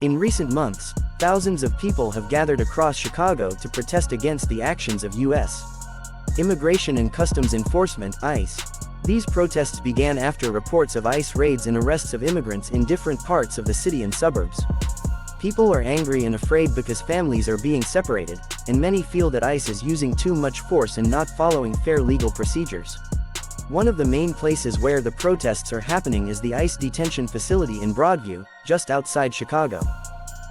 In recent months, thousands of people have gathered across Chicago to protest against the actions of U.S. Immigration and Customs Enforcement (ICE). These protests began after reports of ICE raids and arrests of immigrants in different parts of the city and suburbs. People are angry and afraid because families are being separated, and many feel that ICE is using too much force and not following fair legal procedures. One of the main places where the protests are happening is the ICE detention facility in Broadview, just outside Chicago.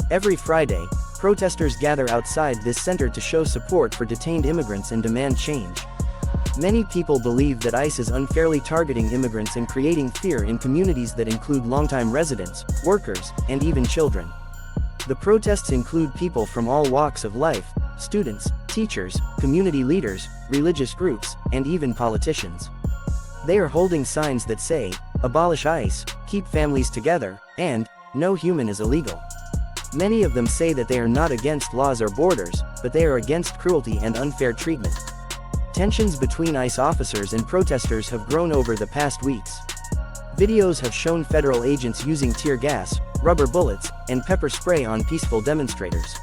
Every Friday, protesters gather outside this center to show support for detained immigrants and demand change. Many people believe that ICE is unfairly targeting immigrants and creating fear in communities that include longtime residents, workers, and even children. The protests include people from all walks of life: students, teachers, community leaders, religious groups, and even politicians. They are holding signs that say, "Abolish ICE, keep families together," and "No human is illegal." Many of them say that they are not against laws or borders, but they are against cruelty and unfair treatment. Tensions between ICE officers and protesters have grown over the past weeks. Videos have shown federal agents using tear gas, rubber bullets, and pepper spray on peaceful demonstrators.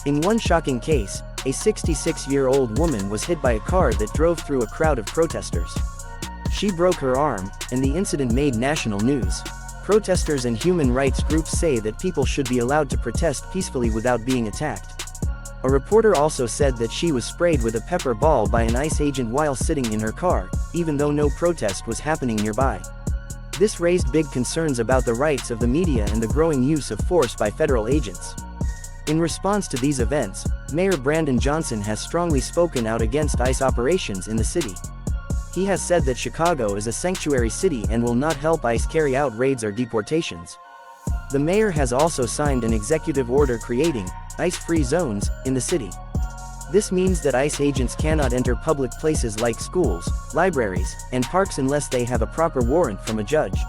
In one shocking case, a 66-year-old woman was hit by a car that drove through a crowd of protesters. She broke her arm, and the incident made national news. Protesters and human rights groups say that people should be allowed to protest peacefully without being attacked. A reporter also said that she was sprayed with a pepper ball by an ICE agent while sitting in her car, even though no protest was happening nearby. This raised big concerns about the rights of the media and the growing use of force by federal agents. In response to these events, Mayor Brandon Johnson has strongly spoken out against ICE operations in the city. He has said that Chicago is a sanctuary city and will not help ICE carry out raids or deportations. The mayor has also signed an executive order creating ICE-free zones in the city. This means that ICE agents cannot enter public places like schools, libraries, and parks unless they have a proper warrant from a judge.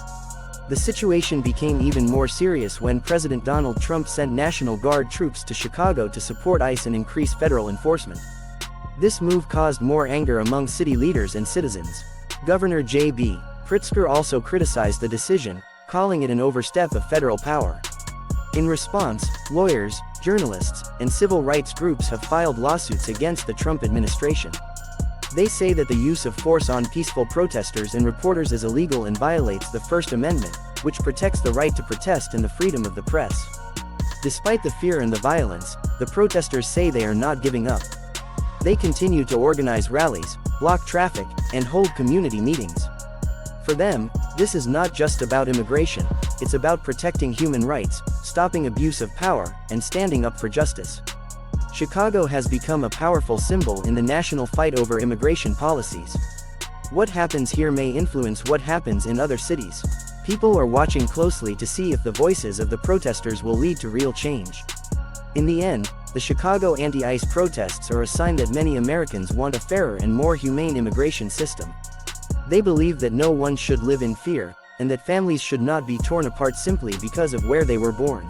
The situation became even more serious when President Donald Trump sent National Guard troops to Chicago to support ICE and increase federal enforcement. This move caused more anger among city leaders and citizens. Governor J.B. Pritzker also criticized the decision, calling it an overstep of federal power. In response, lawyers, journalists, and civil rights groups have filed lawsuits against the Trump administration. They say that the use of force on peaceful protesters and reporters is illegal and violates the First Amendment, which protects the right to protest and the freedom of the press. Despite the fear and the violence, the protesters say they are not giving up. They continue to organize rallies, block traffic, and hold community meetings. For them, this is not just about immigration, it's about protecting human rights, stopping abuse of power, and standing up for justice. Chicago has become a powerful symbol in the national fight over immigration policies. What happens here may influence what happens in other cities. People are watching closely to see if the voices of the protesters will lead to real change. In the end, the Chicago anti-ICE protests are a sign that many Americans want a fairer and more humane immigration system. They believe that no one should live in fear, and that families should not be torn apart simply because of where they were born.